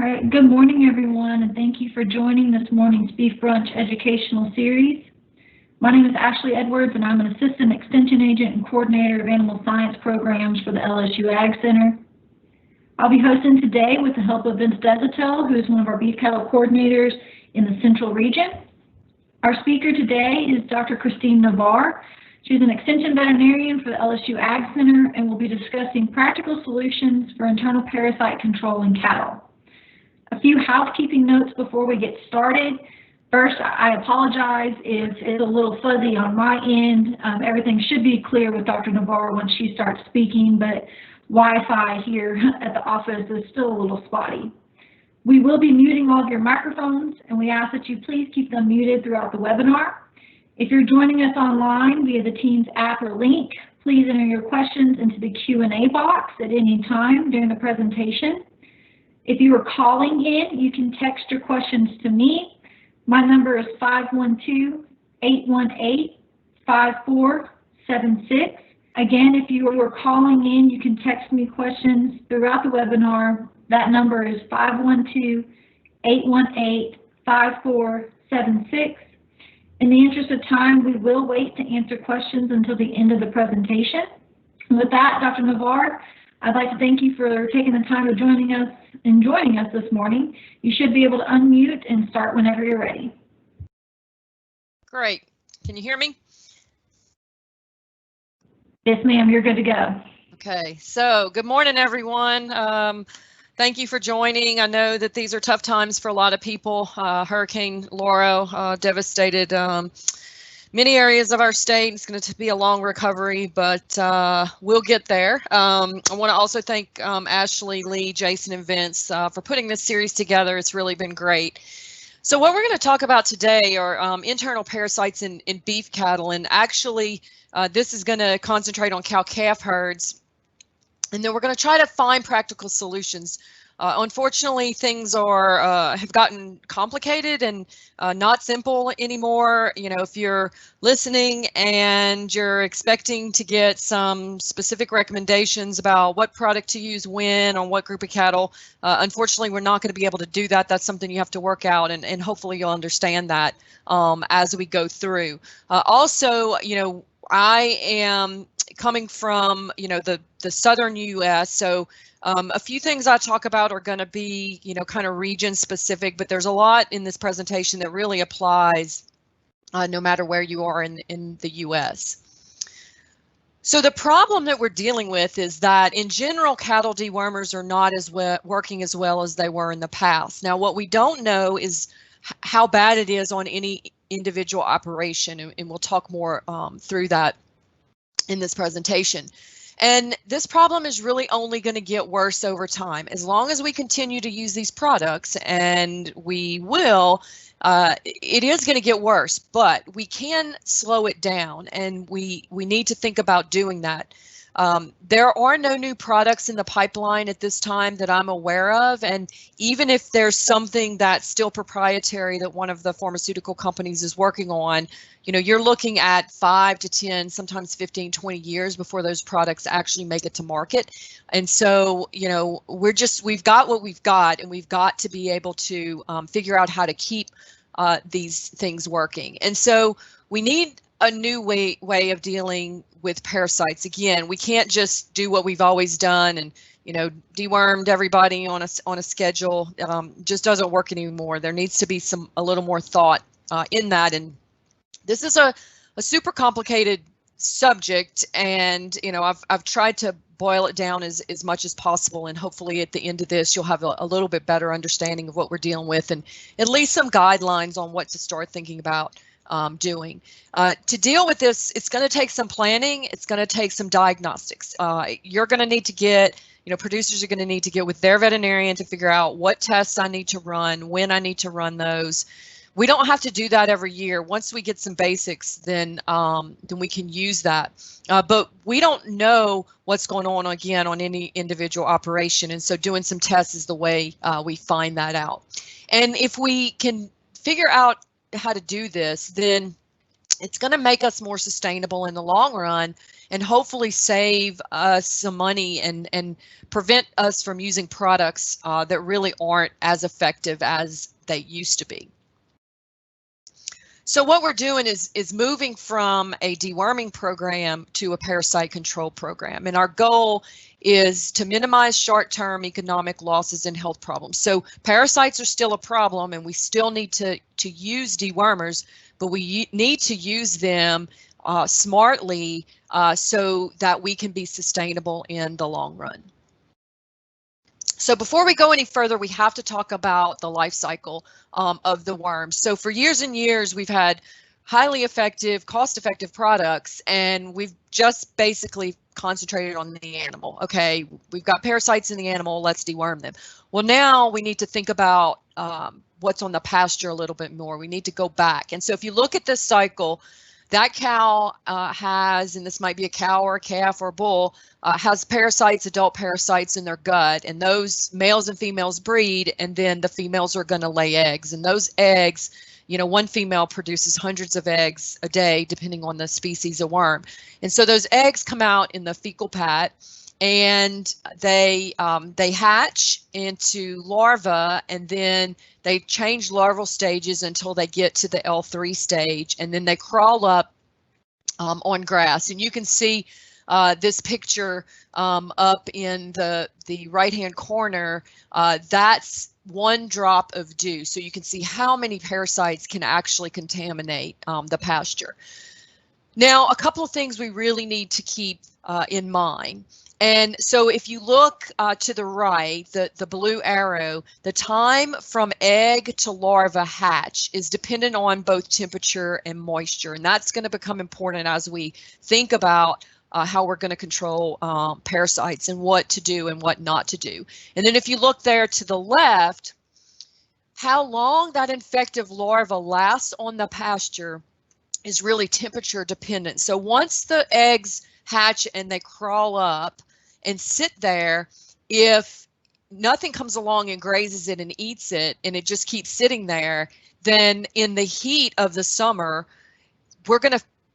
All right, good morning, everyone, and thank you for joining this morning's Beef Brunch educational series. My name is Ashley Edwards, and I'm an Assistant Extension Agent and Coordinator of Animal Science Programs for the LSU AgCenter. I'll be hosting today with the help of Vince Desatel, who is one of our beef cattle coordinators in the Central Region. Our speaker today is Dr. Christine Navarre. She's an Extension Veterinarian for the LSU AgCenter and will be discussing practical solutions for internal parasite control in cattle. A few housekeeping notes before we get started. First, I apologize if it's a little fuzzy on my end. Everything should be clear with Dr. Navarre once she starts speaking, but Wi-Fi here at the office is still a little spotty. We will be muting all of your microphones, and we ask that you please keep them muted throughout the webinar. If you're joining us online via the Teams app or link, please enter your questions into the Q&A box at any time during the presentation. If you are calling in, you can text your questions to me. My number is 512-818-5476. Again, if you are calling in, you can text me questions throughout the webinar. That number is 512-818-5476. In the interest of time, we will wait to answer questions until the end of the presentation. And with that, Dr. Navarre, I'd like to thank you for taking the time to joining us this morning. You should be able to unmute and start whenever you're ready. Great. Can you hear me? Yes, ma'am, you're good to go. Okay, so good morning, everyone. Thank you for joining. I know that these are tough times for a lot of people. Hurricane Laura devastated many areas of our state. It's going to be a long recovery, but we'll get there. I want to also thank Ashley, Lee, Jason, and Vince for putting this series together. It's really been great. So what we're going to talk about today are internal parasites in beef cattle, and actually this is going to concentrate on cow-calf herds, and then we're going to try to find practical solutions. Unfortunately, things are have gotten complicated and not simple anymore. You know, if you're listening and you're expecting to get some specific recommendations about what product to use when on what group of cattle, unfortunately, we're not going to be able to do that. That's something you have to work out, and hopefully you'll understand that as we go through. Also, you know, I am coming from, you know, the southern U.S., so a few things I talk about are going to be, you know, kind of region specific, but there's a lot in this presentation that really applies no matter where you are in the U.S. So the problem that we're dealing with is that in general, cattle dewormers are not working as well as they were in the past. Now, what we don't know is how bad it is on any individual operation, and we'll talk more through that in this presentation. And this problem is really only going to get worse over time. As long as we continue to use these products, and we will, it is going to get worse, but we can slow it down, and we need to think about doing that. There are no new products in the pipeline at this time that I'm aware of, and even if there's something that's still proprietary that one of the pharmaceutical companies is working on, you know, you're looking at 5 to 10, sometimes 15, 20 years before those products actually make it to market. And so, you know, we've got what we've got, and we've got to be able to figure out how to keep these things working. And so we need a new way of dealing with parasites. Again, we can't just do what we've always done and, you know, dewormed everybody on a schedule. Just doesn't work anymore. There needs to be a little more thought in that. And this is a super complicated subject, and, you know, I've tried to boil it down as much as possible, and hopefully at the end of this you'll have a little bit better understanding of what we're dealing with, and at least some guidelines on what to start thinking about doing. To deal with this, it's going to take some planning. It's going to take some diagnostics. You're going to need to get, you know, producers are going to need to get with their veterinarian to figure out what tests I need to run, when I need to run those. We don't have to do that every year. Once we get some basics, then we can use that. But we don't know what's going on, again, on any individual operation, and so doing some tests is the way we find that out. And if we can figure out how to do this, then It's going to make us more sustainable in the long run and hopefully save us some money and prevent us from using products that really aren't as effective as they used to be. So what we're doing is moving from a deworming program to a parasite control program. And our goal is to minimize short-term economic losses and health problems. So parasites are still a problem and we still need to use dewormers, but we need to use them smartly so that we can be sustainable in the long run. So before we go any further, we have to talk about the life cycle of the worms. So for years and years, we've had highly effective, cost-effective products, and we've just basically concentrated on the animal. Okay, we've got parasites in the animal, let's deworm them. Well, now we need to think about what's on the pasture a little bit more. We need to go back. And so if you look at this cycle, that cow has, and this might be a cow or a calf or a bull, has parasites, adult parasites in their gut, and those males and females breed, and then the females are going to lay eggs. And those eggs, you know, one female produces hundreds of eggs a day, depending on the species of worm. And so those eggs come out in the fecal pad, and they hatch into larvae, and then they change larval stages until they get to the L3 stage, and then they crawl up on grass. And you can see this picture up in the right-hand corner. That's one drop of dew, so you can see how many parasites can actually contaminate the pasture. Now, a couple of things we really need to keep in mind. And so if you look to the right, the blue arrow, the time from egg to larva hatch is dependent on both temperature and moisture. And that's going to become important as we think about how we're going to control parasites and what to do and what not to do. And then if you look there to the left, how long that infective larva lasts on the pasture is really temperature dependent. So once the eggs hatch and they crawl up and sit there, if nothing comes along and grazes it and eats it, and it just keeps sitting there, then in the heat of the summer,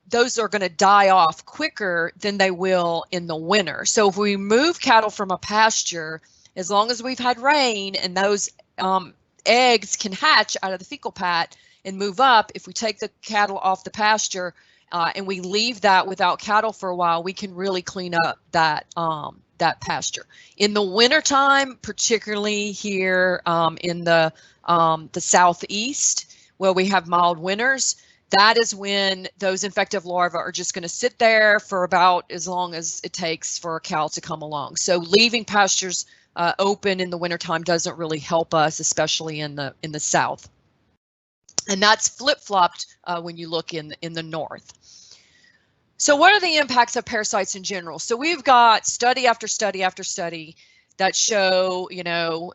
those are going to die off quicker than they will in the winter. So if we move cattle from a pasture, as long as we've had rain and those eggs can hatch out of the fecal pad and move up, if we take the cattle off the pasture and we leave that without cattle for a while, we can really clean up that pasture. In the wintertime, particularly here in the southeast, where we have mild winters, that is when those infective larvae are just going to sit there for about as long as it takes for a cow to come along. So leaving pastures open in the wintertime doesn't really help us, especially in the south. And that's flip-flopped when you look in the north. So what are the impacts of parasites in general? So we've got study after study after study that show, you know,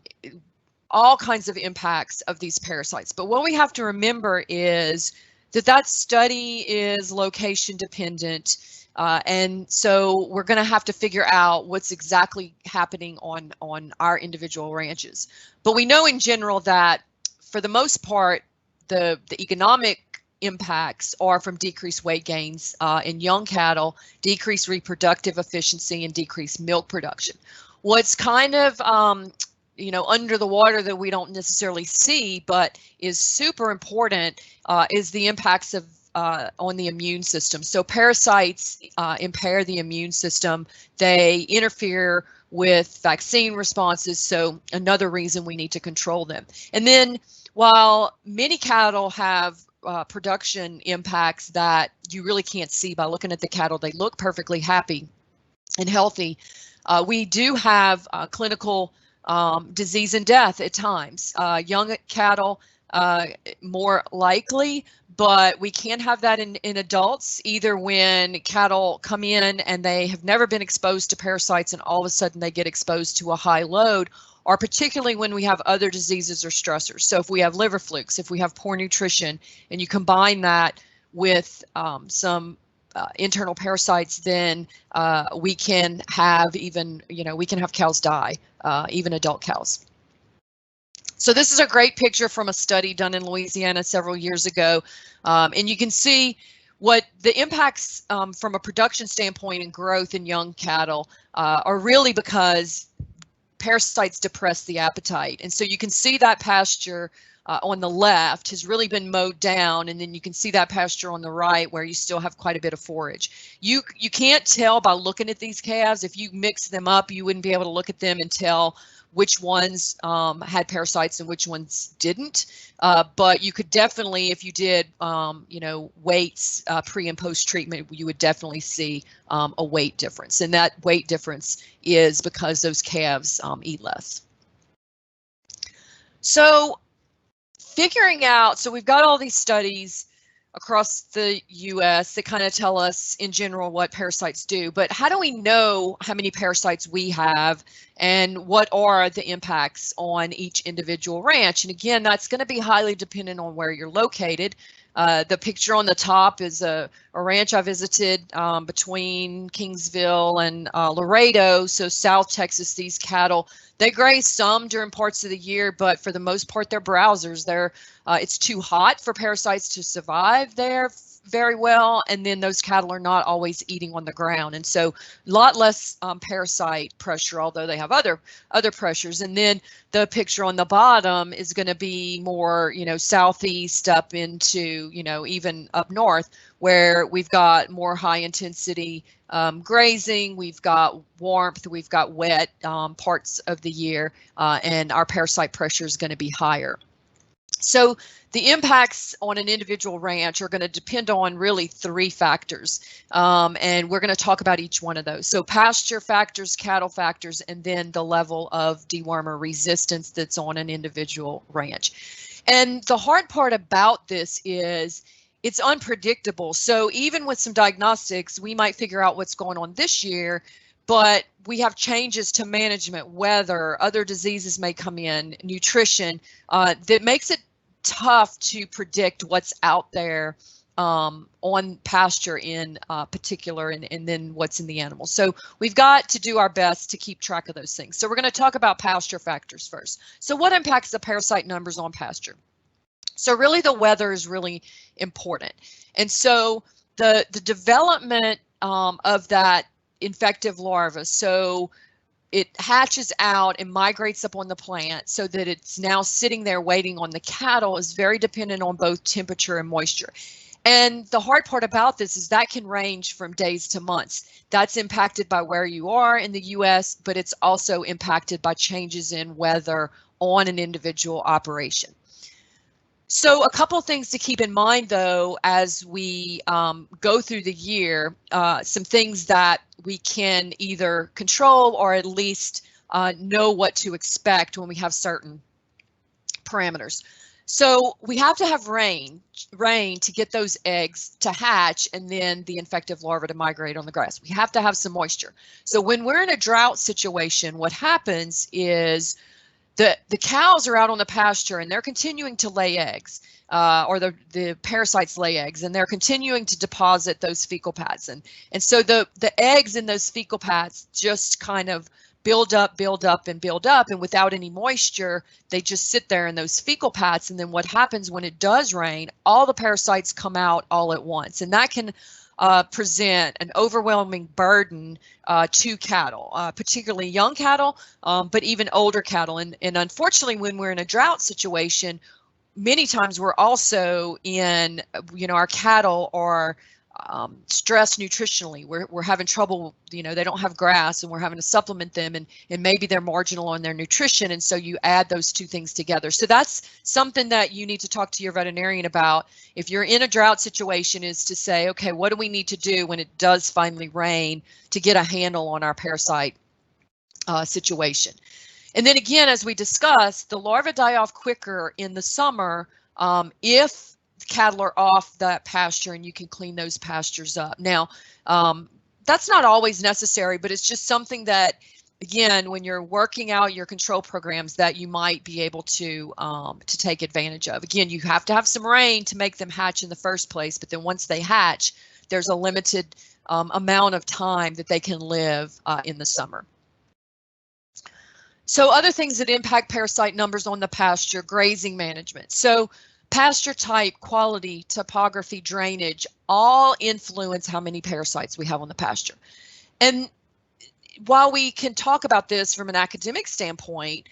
all kinds of impacts of these parasites. But what we have to remember is that study is location dependent. And so we're going to have to figure out what's exactly happening on our individual ranches. But we know in general that for the most part, the economic impacts are from decreased weight gains in young cattle, decreased reproductive efficiency, and decreased milk production. What's kind of you know, under the water that we don't necessarily see, but is super important, is the impacts of on the immune system. So parasites impair the immune system. They interfere with vaccine responses. So another reason we need to control them. And then while many cattle have production impacts that you really can't see by looking at the cattle, they look perfectly happy and healthy. We do have clinical disease and death at times. Young cattle more likely, but we can have that in adults, either when cattle come in and they have never been exposed to parasites and all of a sudden they get exposed to a high load, or particularly when we have other diseases or stressors. So if we have liver flukes, if we have poor nutrition, and you combine that with some internal parasites, then we can have even, you know, we can have cows die, even adult cows. So this is a great picture from a study done in Louisiana several years ago. And you can see What the impacts from a production standpoint and growth in young cattle are really because parasites depress the appetite. And so you can see that pasture on the left has really been mowed down, and then you can see that pasture on the right where you still have quite a bit of forage. You can't tell by looking at these calves. If you mix them up, you wouldn't be able to look at them and tell which ones had parasites and which ones didn't. But you could definitely, if you did, weights pre and post treatment, you would definitely see a weight difference. And that weight difference is because those calves eat less. So figuring out, so we've got all these studies across the US that kind of tell us in general what parasites do, but how do we know how many parasites we have and what are the impacts on each individual ranch? And again, that's going to be highly dependent on where you're located. The picture on the top is a ranch I visited between Kingsville and Laredo, so South Texas. These cattle, they graze some during parts of the year, but for the most part, they're browsers. It's too hot for parasites to survive there very well, and then those cattle are not always eating on the ground, and so a lot less parasite pressure, although they have other pressures. And then the picture on the bottom is going to be more, southeast up into, even up north, where we've got more high intensity grazing, we've got warmth, we've got wet parts of the year, and our parasite pressure is going to be higher. So the impacts on an individual ranch are going to depend on really 3 factors, and we're going to talk about each one of those. So pasture factors, cattle factors, and then the level of dewormer resistance that's on an individual ranch. And the hard part about this is it's unpredictable. So even with some diagnostics, we might figure out what's going on this year, but we have changes to management, weather, other diseases may come in, nutrition, that makes it tough to predict what's out there on pasture in particular, and then what's in the animals. So we've got to do our best to keep track of those things. So we're going to talk about pasture factors first. So what impacts the parasite numbers on pasture? So really the weather is really important. And so the development of that infective larva, so it hatches out and migrates up on the plant so that it's now sitting there waiting on the cattle, is very dependent on both temperature and moisture. And the hard part about this is that can range from days to months. That's impacted by where you are in the US, but it's also impacted by changes in weather on an individual operation. So a couple things to keep in mind, though, as we go through the year, some things that we can either control or at least know what to expect when we have certain parameters. So we have to have rain to get those eggs to hatch and then the infective larva to migrate on the grass. We have to have some moisture. So when we're in a drought situation, what happens is the cows are out on the pasture and they're continuing to lay eggs, or the parasites lay eggs, and they're continuing to deposit those fecal pads. And so the eggs in those fecal pads just kind of build up, and without any moisture, they just sit there in those fecal pads. And then what happens when it does rain, all the parasites come out all at once. And that can present an overwhelming burden to cattle, particularly young cattle, but even older cattle. And unfortunately, when we're in a drought situation, many times we're also in, our cattle are stressed nutritionally. We're having trouble, they don't have grass and we're having to supplement them, and maybe they're marginal on their nutrition. And so you add those 2 things together. So that's something that you need to talk to your veterinarian about if you're in a drought situation, is to say, okay, what do we need to do when it does finally rain to get a handle on our parasite situation? And then again, as we discussed, the larvae die off quicker in the summer if cattle are off that pasture and you can clean those pastures up. Now, that's not always necessary, but it's just something that, again, when you're working out your control programs, that you might be able to take advantage of. Again, you have to have some rain to make them hatch in the first place, but then once they hatch, there's a limited amount of time that they can live in the summer. So other things that impact parasite numbers on the pasture: grazing management. So pasture type, quality, topography, drainage, all influence how many parasites we have on the pasture. And while we can talk about this from an academic standpoint,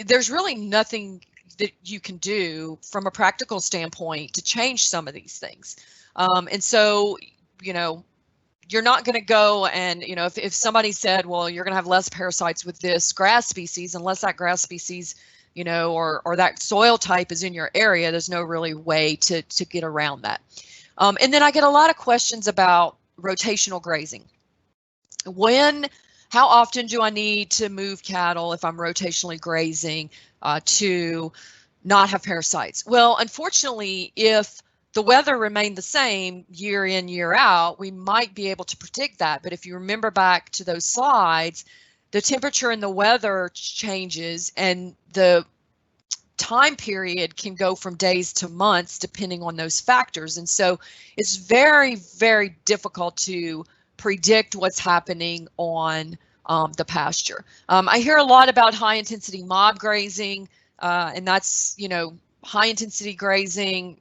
there's really nothing that you can do from a practical standpoint to change some of these things. And so, you know, you're not going to go and, you know, if somebody said, well, you're going to have less parasites with this grass species, unless that grass species, you know, or that soil type is in your area, there's no really way to get around that. And then I get a lot of questions about rotational grazing. How often do I need to move cattle if I'm rotationally grazing to not have parasites? Well, unfortunately, if the weather remained the same year in, year out, we might be able to predict that. But if you remember back to those slides, the temperature and the weather changes, and the time period can go from days to months depending on those factors. And so it's very, very difficult to predict what's happening on the pasture. I hear a lot about high intensity mob grazing, and that's, you know, high intensity grazing.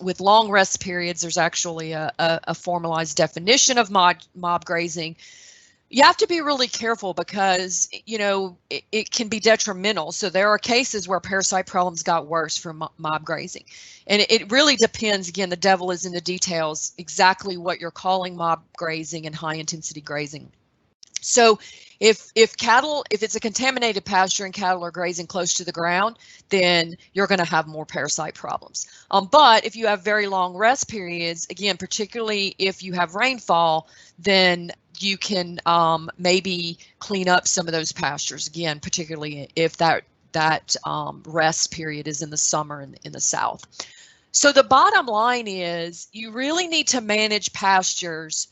With long rest periods, there's actually a formalized definition of mob grazing. You have to be really careful because, you know, it can be detrimental. So there are cases where parasite problems got worse from mob grazing. And it really depends, again, the devil is in the details, exactly what you're calling mob grazing and high intensity grazing. So if it's a contaminated pasture and cattle are grazing close to the ground, then you're going to have more parasite problems. But if you have very long rest periods, again, particularly if you have rainfall, then you can maybe clean up some of those pastures, again, particularly if that rest period is in the summer in the south. So the bottom line is you really need to manage pastures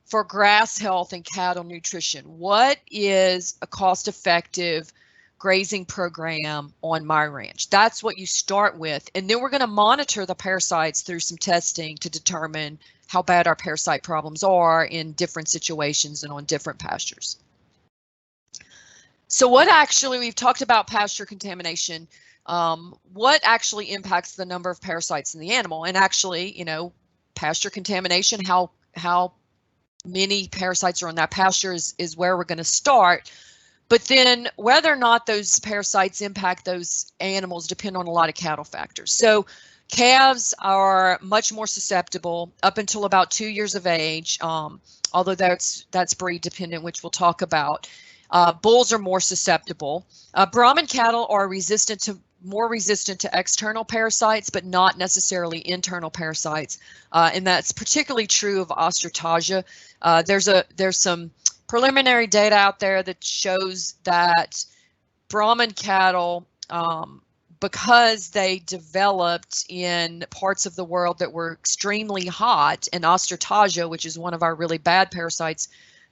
for grass health and cattle nutrition. What is a cost-effective grazing program on my ranch? That's what you start with. And then we're going to monitor the parasites through some testing to determine how bad our parasite problems are in different situations and on different pastures. So we've talked about pasture contamination. What actually impacts the number of parasites in the animal? And actually, you know, pasture contamination, how many parasites are on that pasture is where we're going to start. But then whether or not those parasites impact those animals depend on a lot of cattle factors. So calves are much more susceptible up until about 2 years of age, although that's breed dependent, which we'll talk about. Bulls are more susceptible. Brahman cattle are more resistant to external parasites, but not necessarily internal parasites. And that's particularly true of Ostratagia. There's some preliminary data out there that shows that Brahman cattle, because they developed in parts of the world that were extremely hot, and Ostratagia, which is one of our really bad parasites,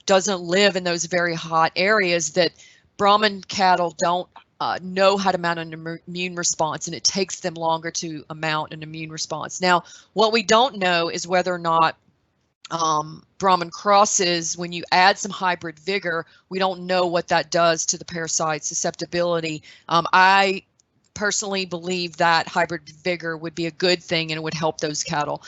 doesn't live in those very hot areas, that Brahman cattle don't know how to mount an immune response, and it takes them longer to mount an immune response. Now, what we don't know is whether or not Brahman crosses, when you add some hybrid vigor, we don't know what that does to the parasite susceptibility. I personally believe that hybrid vigor would be a good thing and it would help those cattle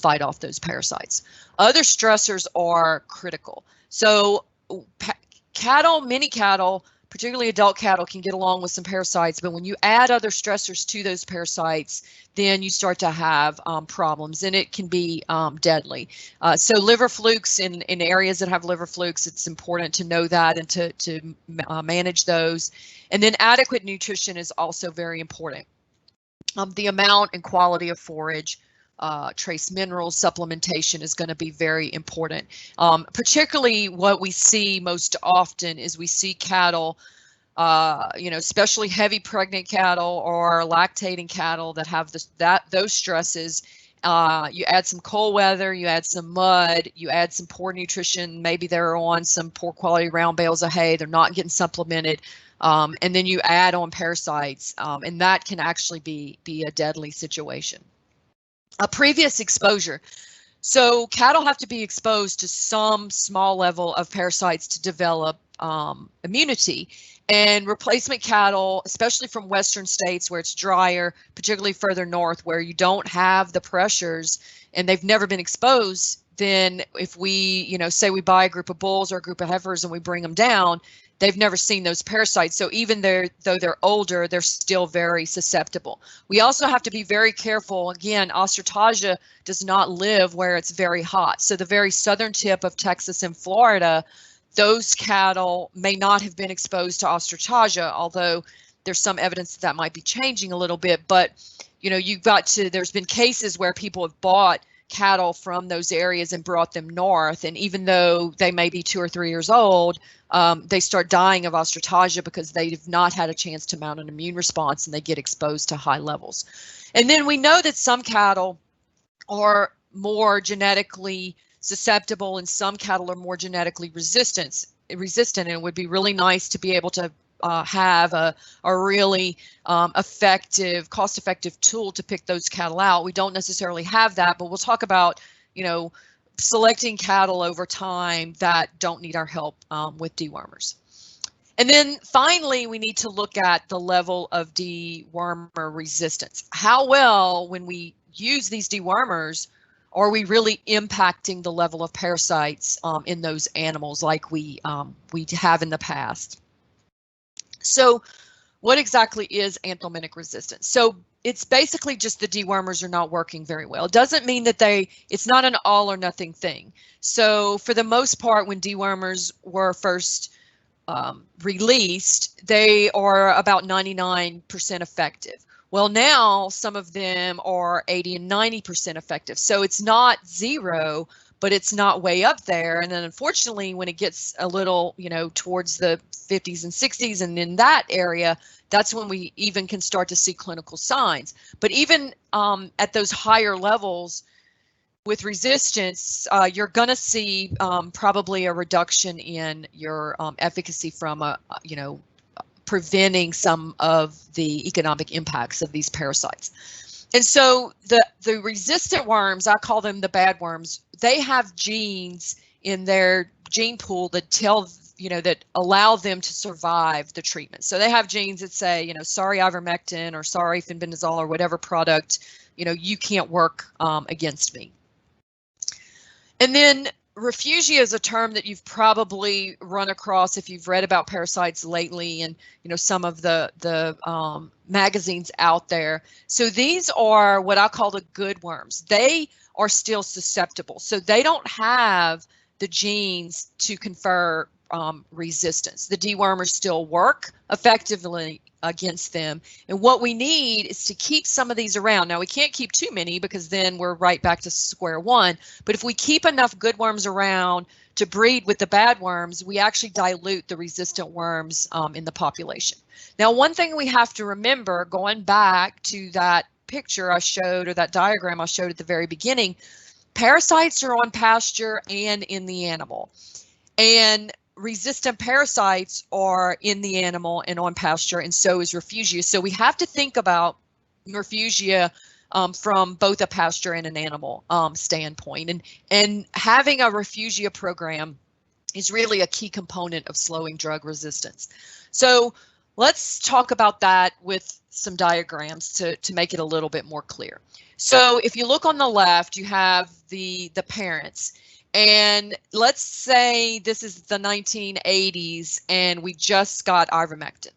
fight off those parasites. Other stressors are critical. So many cattle, particularly adult cattle, can get along with some parasites, but when you add other stressors to those parasites, then you start to have problems, and it can be deadly. So liver flukes, in areas that have liver flukes, it's important to know that and to manage those. And then adequate nutrition is also very important. The amount and quality of forage, trace minerals, supplementation is going to be very important. Particularly what we see most often is we see cattle, especially heavy pregnant cattle or lactating cattle that have those stresses. You add some cold weather, you add some mud, you add some poor nutrition. Maybe they're on some poor quality round bales of hay. They're not getting supplemented. And then you add on parasites, and that can actually be a deadly situation. A previous exposure. So cattle have to be exposed to some small level of parasites to develop immunity. And replacement cattle, especially from western states where it's drier, particularly further north where you don't have the pressures and they've never been exposed, then if we, say we buy a group of bulls or a group of heifers and we bring them down, they've never seen those parasites. So even though they're older, they're still very susceptible. We also have to be very careful. Again, Ostratagia does not live where it's very hot. So the very southern tip of Texas and Florida, those cattle may not have been exposed to Ostratagia, although there's some evidence that might be changing a little bit. But, there's been cases where people have bought cattle from those areas and brought them north. And even though they may be 2 or 3 years old, they start dying of Ostratagia because they've not had a chance to mount an immune response and they get exposed to high levels. And then we know that some cattle are more genetically susceptible and some cattle are more genetically resistant, and it would be really nice to be able to have a really effective, cost-effective tool to pick those cattle out. We don't necessarily have that, but we'll talk about, selecting cattle over time that don't need our help with dewormers. And then finally, we need to look at the level of dewormer resistance. How well, when we use these dewormers, are we really impacting the level of parasites in those animals like we have in the past? So what exactly is anthelmintic resistance? So it's basically just the dewormers are not working very well. It doesn't mean that it's not an all or nothing thing. So for the most part, when dewormers were first released, they are about 99% effective. Well, now some of them are 80 and 90% effective. So it's not zero, but it's not way up there. And then unfortunately, when it gets a little, towards the 50s and 60s and in that area, that's when we even can start to see clinical signs. But even at those higher levels with resistance, you're going to see probably a reduction in your efficacy from preventing some of the economic impacts of these parasites. And so the resistant worms, I call them the bad worms, they have genes in their gene pool that that allow them to survive the treatment. So they have genes that say, sorry ivermectin or sorry fenbendazole or whatever product, you can't work against me. And then Refugia is a term that you've probably run across if you've read about parasites lately and some of the magazines out there. So these are what I call the good worms. They are still susceptible. So they don't have the genes to confer resistance. The dewormers still work effectively against them. And what we need is to keep some of these around. Now, we can't keep too many because then we're right back to square one. But if we keep enough good worms around to breed with the bad worms, we actually dilute the resistant worms in the population. Now, one thing we have to remember, going back to that picture I showed or that diagram I showed at the very beginning, parasites are on pasture and in the animal. And resistant parasites are in the animal and on pasture, and so is Refugia. So we have to think about Refugia from both a pasture and an animal standpoint. And having a Refugia program is really a key component of slowing drug resistance. So let's talk about that with some diagrams to make it a little bit more clear. So if you look on the left, you have the parents. And let's say this is the 1980s and we just got ivermectin.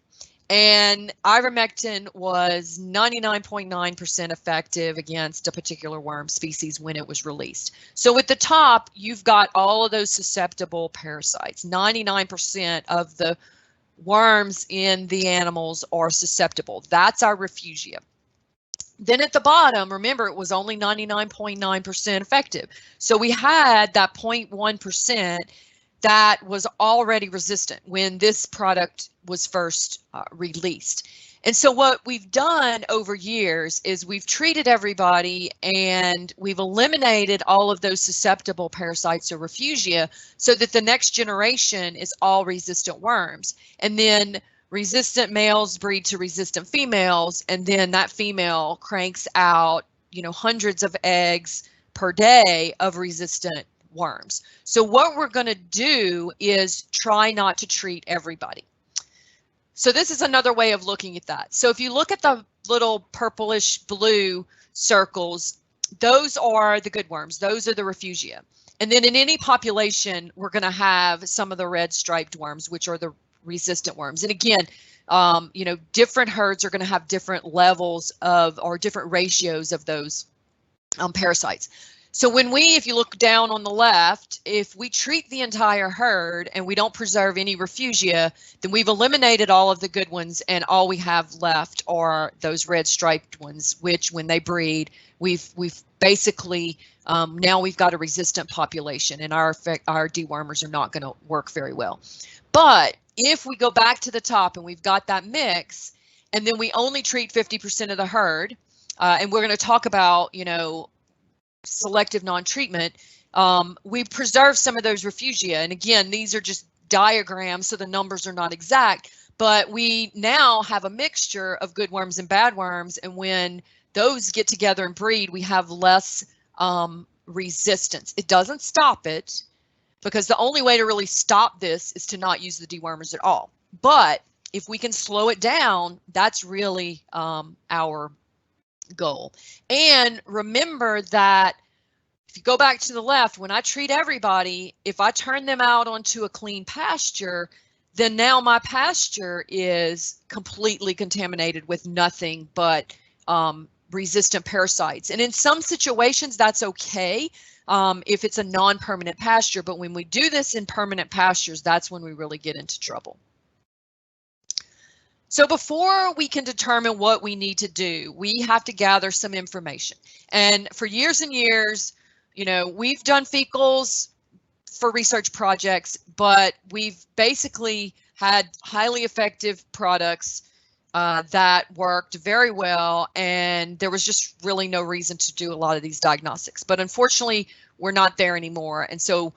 And ivermectin was 99.9% effective against a particular worm species when it was released. So at the top, you've got all of those susceptible parasites. 99% of the worms in the animals are susceptible. That's our Refugia. Then at the bottom, remember, it was only 99.9% effective. So we had that 0.1% that was already resistant when this product was first released. And so what we've done over years is we've treated everybody and we've eliminated all of those susceptible parasites or Refugia so that the next generation is all resistant worms. And then resistant males breed to resistant females, and then that female cranks out, hundreds of eggs per day of resistant worms. So what we're going to do is try not to treat everybody. So this is another way of looking at that. So if you look at the little purplish blue circles, those are the good worms. Those are the Refugia. And then in any population, we're going to have some of the red striped worms, which are the resistant worms. And again, you know, different herds are going to have different levels of, or different ratios of those parasites. So when if you look down on the left, if we treat the entire herd and we don't preserve any Refugia, then we've eliminated all of the good ones, and all we have left are those red striped ones, which when they breed, we've basically now we've got a resistant population, and our dewormers are not going to work very well. But if we go back to the top and we've got that mix, and then we only treat 50% of the herd, and we're going to talk about, you know, selective non-treatment, we preserve some of those Refugia. And again, these are just diagrams, so the numbers are not exact, but we now have a mixture of good worms and bad worms. And when those get together and breed, we have less resistance. It doesn't stop it, because the only way to really stop this is to not use the dewormers at all. But if we can slow it down, that's really our goal. And remember that if you go back to the left, when I treat everybody, if I turn them out onto a clean pasture, then now my pasture is completely contaminated with nothing but resistant parasites. And in some situations, that's okay if it's a non-permanent pasture. But when we do this in permanent pastures, that's when we really get into trouble. So before we can determine what we need to do, we have to gather some information. And for years and years, you know, we've done fecals for research projects, but we've basically had highly effective products that worked very well, and there was just really no reason to do a lot of these diagnostics. But unfortunately, we're not there anymore. And so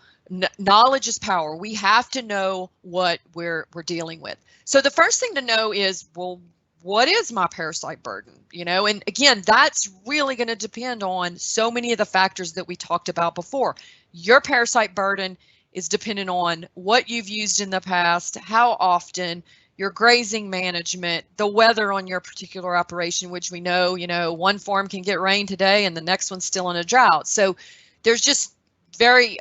knowledge is power. We have to know what we're dealing with. So the first thing to know is, well, what is my parasite burden? You know, and again, that's really going to depend on so many of the factors that we talked about before. Your parasite burden is dependent on what you've used in the past, how often, your grazing management, the weather on your particular operation, which we know, you know, one farm can get rain today and the next one's still in a drought. So there's just very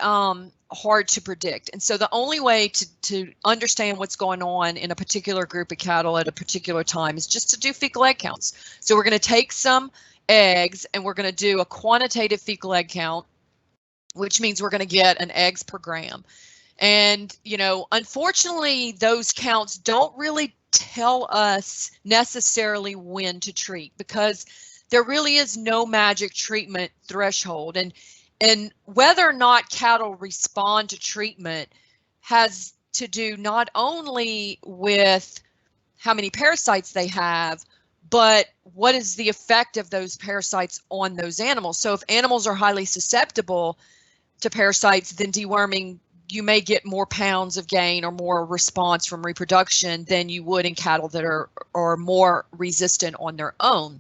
hard to predict. And so the only way to understand what's going on in a particular group of cattle at a particular time is just to do fecal egg counts. So we're going to take some eggs and we're going to do a quantitative fecal egg count, which means we're going to get an eggs per gram. And, you know, unfortunately, those counts don't really tell us necessarily when to treat, because there really is no magic treatment threshold. And whether or not cattle respond to treatment has to do not only with how many parasites they have, but what is the effect of those parasites on those animals. So if animals are highly susceptible to parasites, then deworming, you may get more pounds of gain or more response from reproduction than you would in cattle that are more resistant on their own.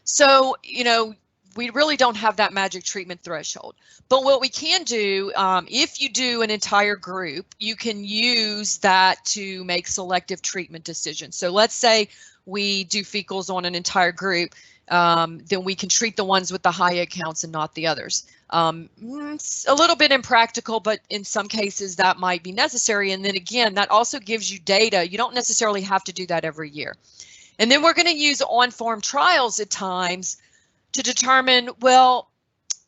So, you know, we really don't have that magic treatment threshold. But what we can do, if you do an entire group, you can use that to make selective treatment decisions. So let's say we do fecals on an entire group, then we can treat the ones with the high egg counts and not the others. It's a little bit impractical, but in some cases that might be necessary. And then again, that also gives you data. You don't necessarily have to do that every year. And then we're going to use on-farm trials at times to determine, well,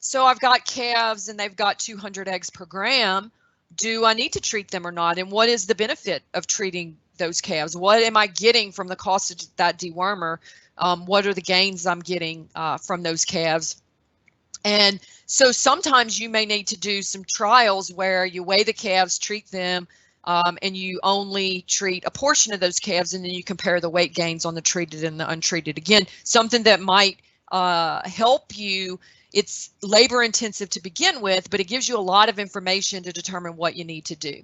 so I've got calves and they've got 200 eggs per gram. Do I need to treat them or not? And what is the benefit of treating those calves? What am I getting from the cost of that dewormer? What are the gains I'm getting from those calves? And so sometimes you may need to do some trials where you weigh the calves, treat them, and you only treat a portion of those calves, and then you compare the weight gains on the treated and the untreated. Again, something that might help you. It's labor intensive to begin with, but it gives you a lot of information to determine what you need to do.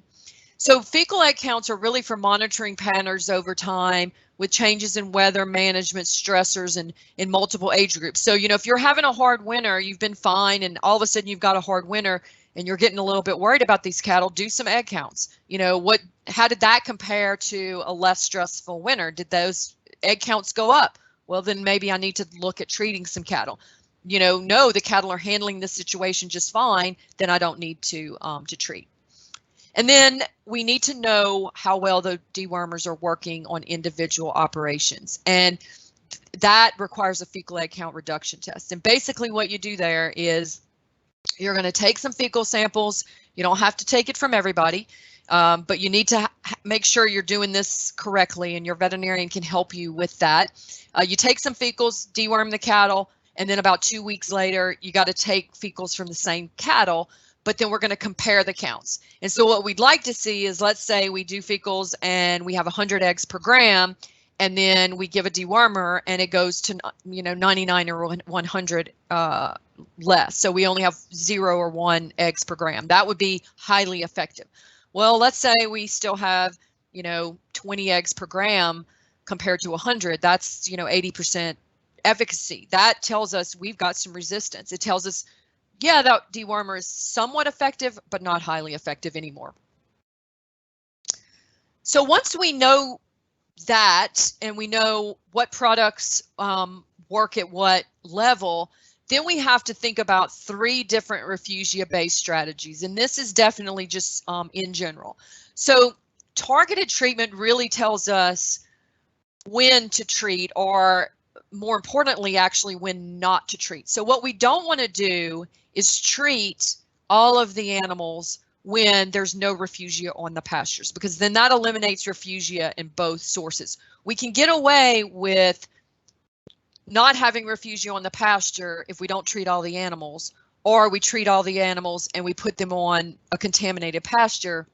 So fecal egg counts are really for monitoring patterns over time with changes in weather management, stressors, and in multiple age groups. So, if you're having a hard winter, you've been fine, and all of a sudden you've got a hard winter and you're getting a little bit worried about these cattle, do some egg counts. How did that compare to a less stressful winter? Did those egg counts go up? Well, then maybe I need to look at treating some cattle. No, the cattle are handling this situation just fine, then I don't need to treat. And then we need to know how well the dewormers are working on individual operations. And that requires a fecal egg count reduction test. And basically what you do there is you're going to take some fecal samples. You don't have to take it from everybody, but you need to make sure you're doing this correctly, and your veterinarian can help you with that. You take some fecals, deworm the cattle, and then about 2 weeks later, you got to take fecals from the same cattle, but then we're going to compare the counts. And so what we'd like to see is, let's say we do fecals and we have 100 eggs per gram, and then we give a dewormer and it goes to 99 or 100 less. So we only have 0 or 1 eggs per gram. That would be highly effective. Well, let's say we still have 20 eggs per gram compared to 100. That's 80% efficacy. That tells us we've got some resistance. It tells us, yeah, that dewormer is somewhat effective, but not highly effective anymore. So once we know that, and we know what products work at what level, then we have to think about 3 different Refugia-based strategies. And this is definitely just in general. So targeted treatment really tells us when to treat, or more importantly, actually when not to treat. So what we don't want to do is treat all of the animals when there's no Refugia on the pastures, because then that eliminates Refugia in both sources. We can get away with not having Refugia on the pasture if we don't treat all the animals, or we treat all the animals and we put them on a contaminated pasture,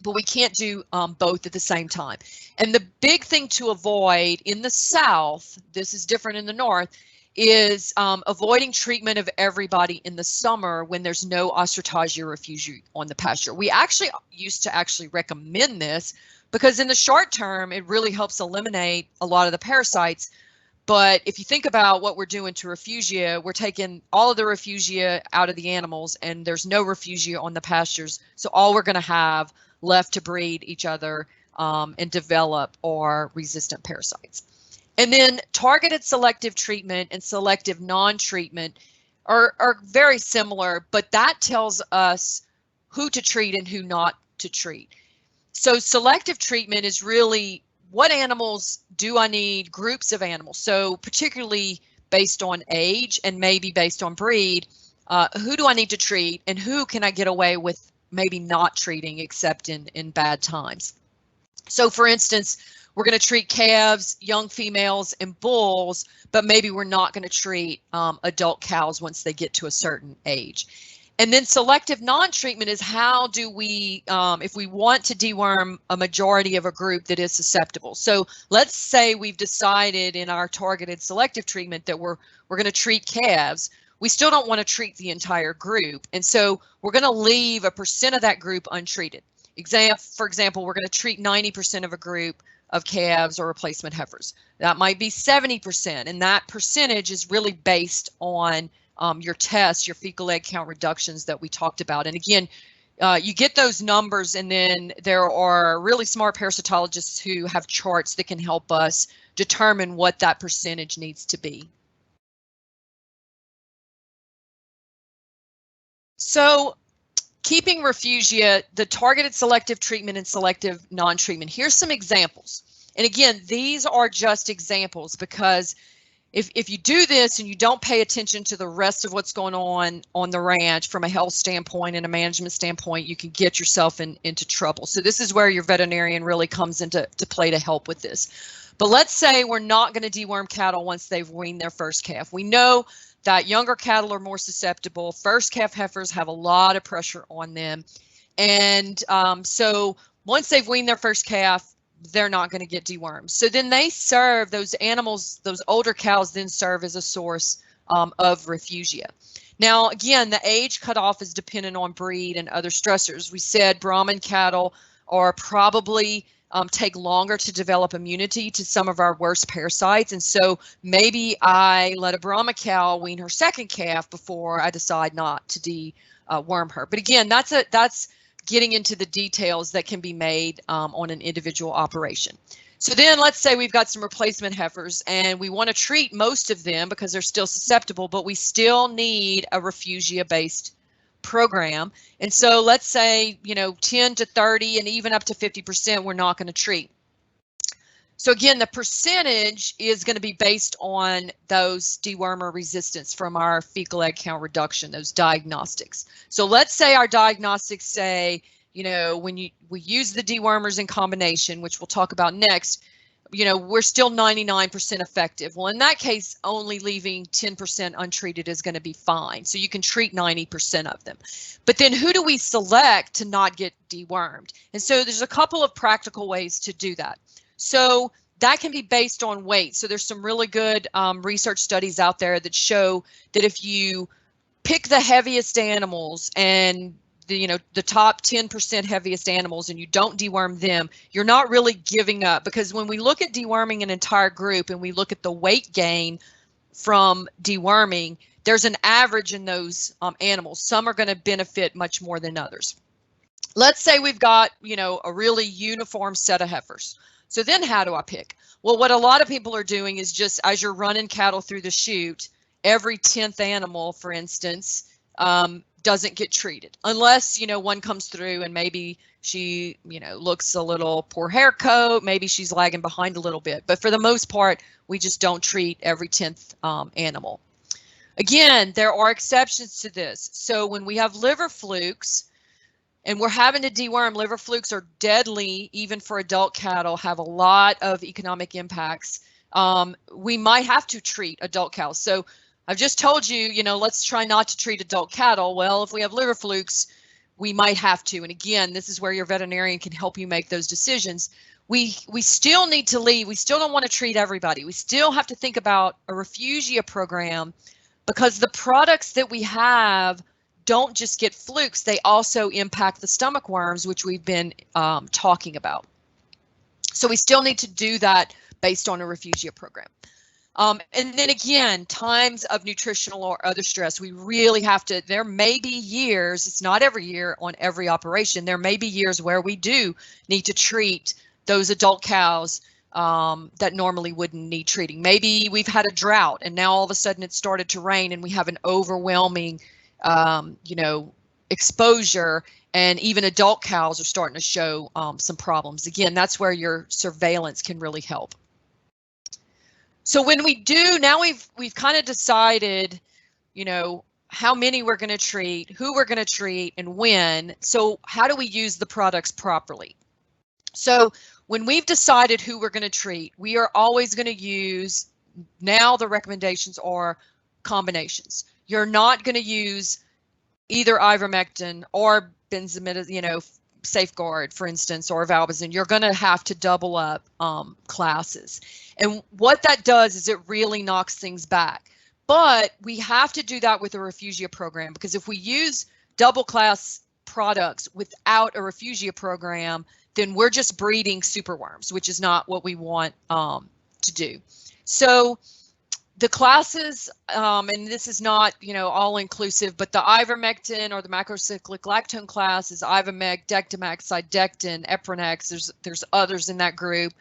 but we can't do both at the same time. And the big thing to avoid in the South, this is different in the North, is avoiding treatment of everybody in the summer when there's no Ostratagia Refugia on the pasture. We actually used to recommend this because in the short term, it really helps eliminate a lot of the parasites. But if you think about what we're doing to Refugia, we're taking all of the Refugia out of the animals, and there's no Refugia on the pastures. So all we're going to have left to breed each other and develop are resistant parasites. And then targeted selective treatment and selective non-treatment are very similar, but that tells us who to treat and who not to treat. So selective treatment is really, what animals do I need, groups of animals. So particularly based on age and maybe based on breed, who do I need to treat and who can I get away with maybe not treating except in bad times. So for instance, we're going to treat calves, young females, and bulls, but maybe we're not going to treat adult cows once they get to a certain age. And then selective non-treatment is, how do we, if we want to deworm a majority of a group that is susceptible. So let's say we've decided in our targeted selective treatment that we're going to treat calves. We still don't want to treat the entire group. And so we're going to leave a % of that group untreated. For example, we're going to treat 90% of a group of calves or replacement heifers. That might be 70%, and that percentage is really based on your tests, your fecal egg count reductions that we talked about. And again, you get those numbers, and then there are really smart parasitologists who have charts that can help us determine what that percentage needs to be. So keeping Refugia, the targeted selective treatment and selective non-treatment, here's some examples. And again, these are just examples, because if you do this and you don't pay attention to the rest of what's going on the ranch from a health standpoint and a management standpoint, you can get yourself into trouble. So this is where your veterinarian really comes into play to help with this. But let's say we're not going to deworm cattle once they've weaned their first calf. We know that younger cattle are more susceptible. First calf heifers have a lot of pressure on them. And so once they've weaned their first calf, they're not going to get dewormed. So then they serve, those animals, those older cows then serve as a source of Refugia. Now, again, the age cutoff is dependent on breed and other stressors. We said Brahman cattle or probably take longer to develop immunity to some of our worst parasites. And so maybe I let a Brahma cow wean her second calf before I decide not to deworm her. But again, that's getting into the details that can be made on an individual operation. So then let's say we've got some replacement heifers and we want to treat most of them because they're still susceptible, but we still need a Refugia-based program. And so let's say, 10 to 30 and even up to 50% we're not going to treat. So again, the percentage is going to be based on those dewormer resistance from our fecal egg count reduction, those diagnostics. So let's say our diagnostics say, when we use the dewormers in combination, which we'll talk about next, we're still 99% effective. Well, in that case, only leaving 10% untreated is going to be fine. So you can treat 90% of them. But then who do we select to not get dewormed? And so there's a couple of practical ways to do that. So that can be based on weight. So there's some really good research studies out there that show that if you pick the heaviest animals and the top 10% heaviest animals and you don't deworm them, you're not really giving up, because when we look at deworming an entire group and we look at the weight gain from deworming, there's an average in those animals. Some are going to benefit much more than others. Let's say we've got, a really uniform set of heifers. So then how do I pick? Well, what a lot of people are doing is just as you're running cattle through the chute, every 10th animal, for instance, doesn't get treated unless, one comes through and maybe she, looks a little poor hair coat, maybe she's lagging behind a little bit. But for the most part, we just don't treat every 10th animal. Again, there are exceptions to this. So when we have liver flukes and we're having to deworm, liver flukes are deadly, even for adult cattle, have a lot of economic impacts. We might have to treat adult cows. So I've just told you, let's try not to treat adult cattle. Well, if we have liver flukes, we might have to. And again, this is where your veterinarian can help you make those decisions. We still need to leave. We still don't want to treat everybody. We still have to think about a Refugia program, because the products that we have don't just get flukes. They also impact the stomach worms, which we've been talking about. So we still need to do that based on a Refugia program. And then again, times of nutritional or other stress, we really have to, there may be years, it's not every year on every operation, there may be years where we do need to treat those adult cows that normally wouldn't need treating. Maybe we've had a drought and now all of a sudden it started to rain and we have an overwhelming, exposure, and even adult cows are starting to show some problems. Again, that's where your surveillance can really help. So when we do, now we've kind of decided, how many we're going to treat, who we're going to treat, and when. So how do we use the products properly? So when we've decided who we're going to treat, we are always going to use, now the recommendations are combinations. You're not going to use either ivermectin or benzimidazole, Safeguard, for instance, or valbazin. You're going to have to double up classes. And what that does is it really knocks things back. But we have to do that with a Refugia program, because if we use double class products without a Refugia program, then we're just breeding superworms, which is not what we want to do. So the classes, and this is not, all inclusive, but the ivermectin or the macrocyclic lactone class is Ivomec, Dectomax, Sidectin, Epronex. There's others in that group.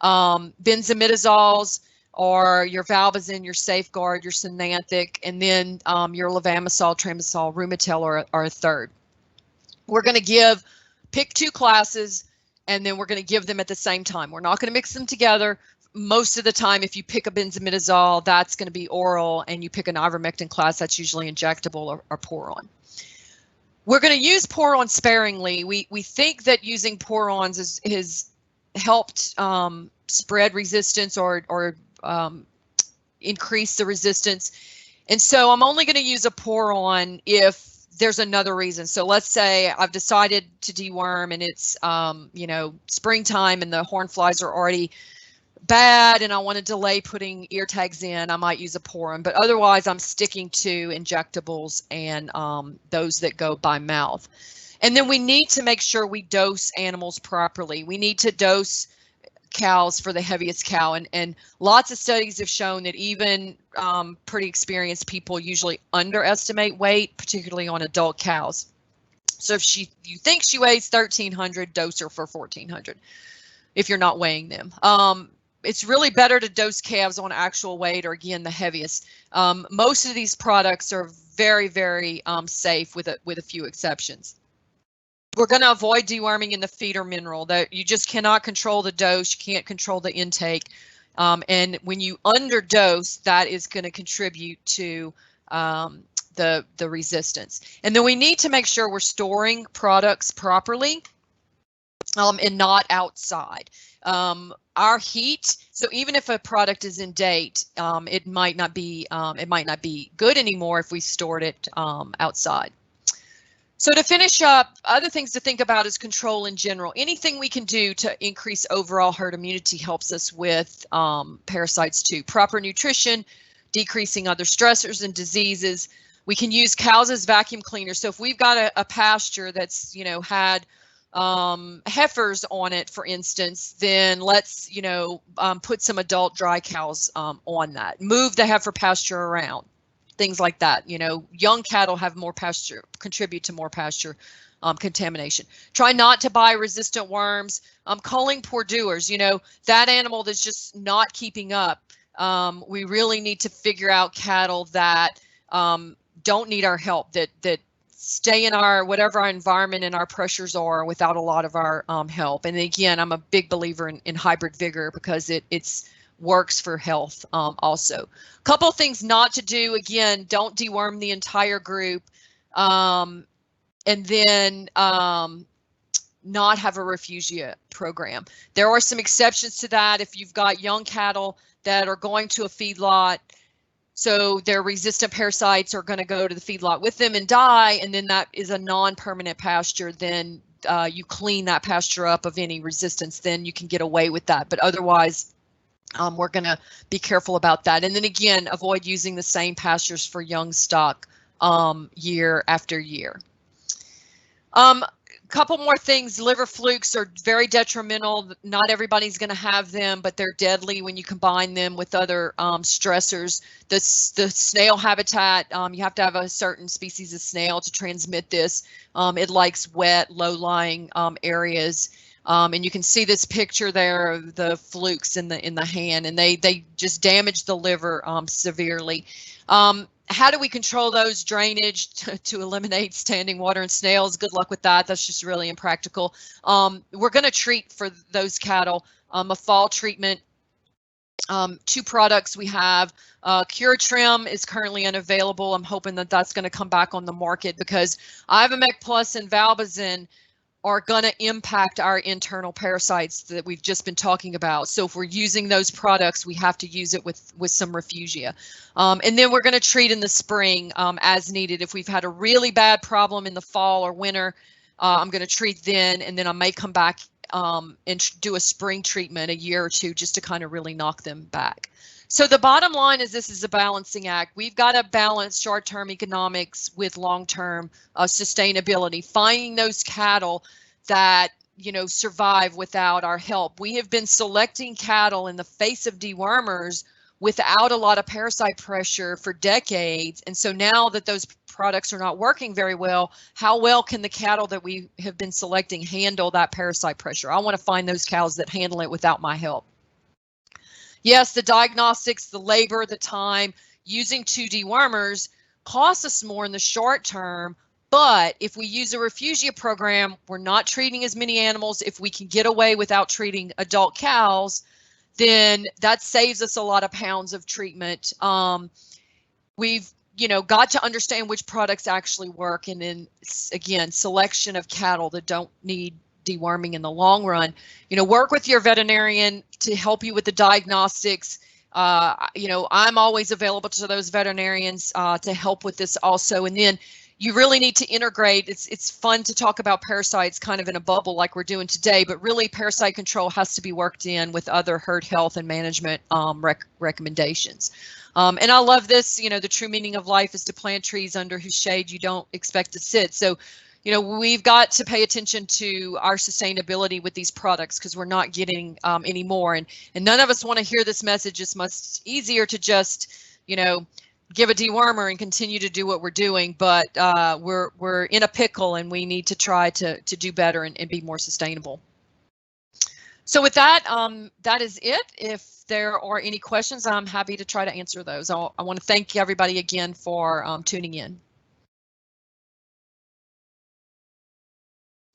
Benzimidazoles or your valbazin, your Safeguard, your Synanthic, and then your levamisole, Tramasol, Reumatel are a third. We're going to pick two classes, and then we're going to give them at the same time. We're not going to mix them together. Most of the time, if you pick a benzimidazole, that's going to be oral, and you pick an ivermectin class, that's usually injectable or pour-on. We're going to use pour-on sparingly. We think that using pour-ons has helped spread resistance or increase the resistance. And so I'm only going to use a pour-on if there's another reason. So let's say I've decided to deworm and it's, springtime and the horn flies are already bad and I want to delay putting ear tags in, I might use a pour-on, but otherwise I'm sticking to injectables and those that go by mouth. And then we need to make sure we dose animals properly. We need to dose cows for the heaviest cow, and lots of studies have shown that even pretty experienced people usually underestimate weight, particularly on adult cows. So if you think she weighs 1,300, dose her for 1,400 if you're not weighing them. It's really better to dose calves on actual weight, or again, the heaviest. Most of these products are very, very safe with a few exceptions. We're going to avoid deworming in the feed or mineral. That you just cannot control the dose. You can't control the intake. And when you underdose, that is going to contribute to the resistance. And then we need to make sure we're storing products properly and not outside. Our heat, so even if a product is in date, it might not be good anymore if we stored it outside. So to finish up, other things to think about is control in general. Anything we can do to increase overall herd immunity helps us with parasites too. Proper nutrition, decreasing other stressors and diseases. We can use cows as vacuum cleaners. So if we've got a pasture that's, had heifers on it, for instance, then let's, put some adult dry cows on that. Move the heifer pasture around. Things like that. Young cattle have more pasture, contribute to more pasture contamination. Try not to buy resistant worms. Culling poor doers, that animal that's just not keeping up. We really need to figure out cattle that don't need our help, that stay in whatever our environment and our pressures are without a lot of our help. And again, I'm a big believer in hybrid vigor because it's works for health also. Couple things not to do. Again, don't deworm the entire group, and then not have a Refugia program. There are some exceptions to that if you've got young cattle that are going to a feedlot, so their resistant parasites are going to go to the feedlot with them and die, and then that is a non-permanent pasture. Then you clean that pasture up of any resistance, then you can get away with that. But otherwise, we're going to be careful about that. And then again, avoid using the same pastures for young stock year after year. Couple more things. Liver flukes are very detrimental. Not everybody's going to have them, but they're deadly when you combine them with other stressors. The snail habitat, you have to have a certain species of snail to transmit this. It likes wet, low-lying areas. And you can see this picture there of the flukes in the hand, and they just damage the liver severely. How do we control those? Drainage to eliminate standing water and snails. Good luck with that. That's just really impractical. We're going to treat for those cattle a fall treatment. 2 products we have. Cure Trim is currently unavailable. I'm hoping that that's going to come back on the market because Ivomec Plus and Valbazin are going to impact our internal parasites that we've just been talking about. So if we're using those products, we have to use it with some Refugia. And then we're going to treat in the spring as needed. If we've had a really bad problem in the fall or winter, I'm going to treat then, and then I may come back and do a spring treatment a year or two just to kind of really knock them back. So the bottom line is this is a balancing act. We've got to balance short-term economics with long-term sustainability, finding those cattle that, survive without our help. We have been selecting cattle in the face of dewormers without a lot of parasite pressure for decades. And so now that those products are not working very well, how well can the cattle that we have been selecting handle that parasite pressure? I want to find those cows that handle it without my help. Yes, the diagnostics, the labor, the time, using 2 dewormers costs us more in the short term, but if we use a Refugia program, we're not treating as many animals. If we can get away without treating adult cows, then that saves us a lot of pounds of treatment. We've got to understand which products actually work, and then again, selection of cattle that don't need deworming in the long run. Work with your veterinarian to help you with the diagnostics. I'm always available to those veterinarians to help with this also. And then you really need to integrate. It's fun to talk about parasites kind of in a bubble like we're doing today, but really parasite control has to be worked in with other herd health and management recommendations. And I love this, the true meaning of life is to plant trees under whose shade you don't expect to sit. So you know, we've got to pay attention to our sustainability with these products because we're not getting any more. And none of us want to hear this message. It's much easier to just, you know, give a dewormer and continue to do what we're doing. But we're in a pickle and we need to try to do better and be more sustainable. So with that, that is it. If there are any questions, I'm happy to try to answer those. I want to thank everybody again for tuning in.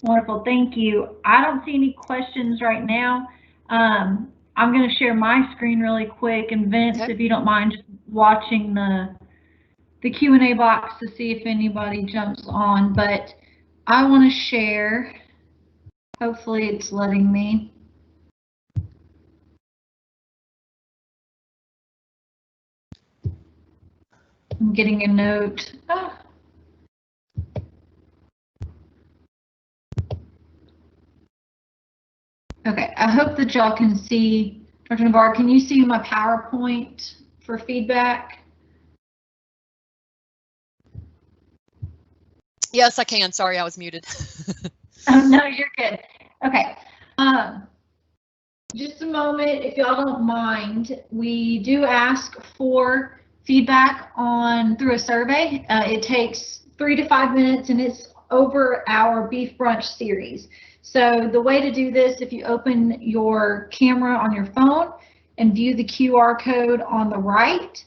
Wonderful, thank you. I don't see any questions right now. I'm going to share my screen really quick, and Vince, okay, if you don't mind just watching the Q&A box to see if anybody jumps on. But I want to share. Hopefully, it's letting me. I'm getting a note. Ah. Okay, I hope that y'all can see. Dr. Navarre, can you see my PowerPoint for feedback? Yes, I can. Sorry, I was muted. Oh, no, you're good. Okay. Just a moment, if y'all don't mind. We do ask for feedback through a survey. It takes 3 to 5 minutes, and it's over our Beef Brunch series. So the way to do this, if you open your camera on your phone and view the QR code on the right,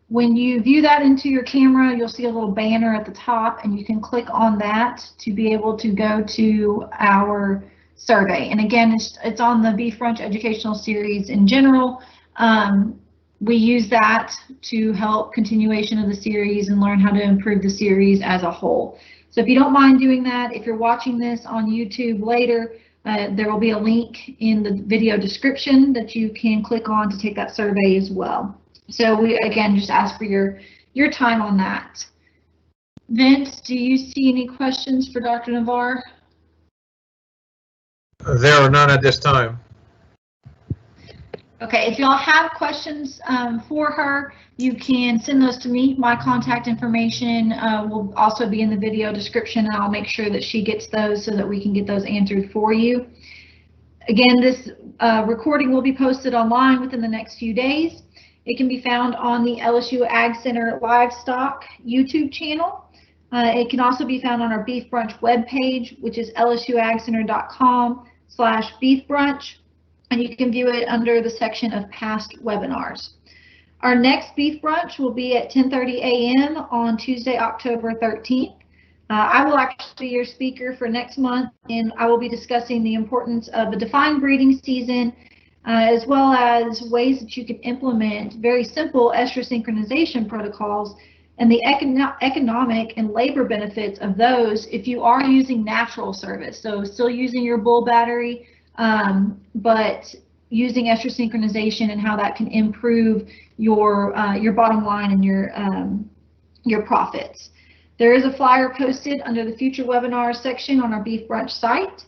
when you view that into your camera, you'll see a little banner at the top, and you can click on that to be able to go to our survey. And again, it's on the Beef Brunch educational series in general. We use that to help continuation of the series and learn how to improve the series as a whole. So if you don't mind doing that, if you're watching this on YouTube later, there will be a link in the video description that you can click on to take that survey as well. So we, again, just ask for your time on that. Vince, do you see any questions for Dr. Navarre? There are none at this time. Okay, if y'all have questions for her, you can send those to me. My contact information will also be in the video description, and I'll make sure that she gets those so that we can get those answered for you. Again, this recording will be posted online within the next few days. It can be found on the LSU AgCenter Livestock YouTube channel. It can also be found on our Beef Brunch webpage, which is lsuagcenter.com/beefbrunch. And you can view it under the section of past webinars. Our next Beef Brunch will be at 10:30 a.m. on Tuesday, October 13th. I will actually be your speaker for next month, and I will be discussing the importance of a defined breeding season, as well as ways that you can implement very simple estrus synchronization protocols and the economic and labor benefits of those if you are using natural service. So still using your bull battery, but using estrus synchronization and how that can improve your bottom line and your profits. There is a flyer posted under the future webinars section on our Beef Brunch site.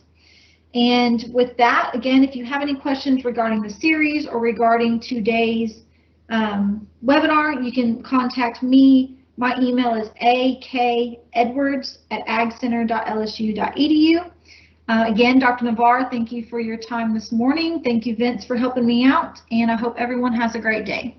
And with that, again, if you have any questions regarding the series or regarding today's webinar, you can contact me. My email is akedwards@agcenter.lsu.edu. Again, Dr. Navarre, thank you for your time this morning. Thank you, Vince, for helping me out, and I hope everyone has a great day.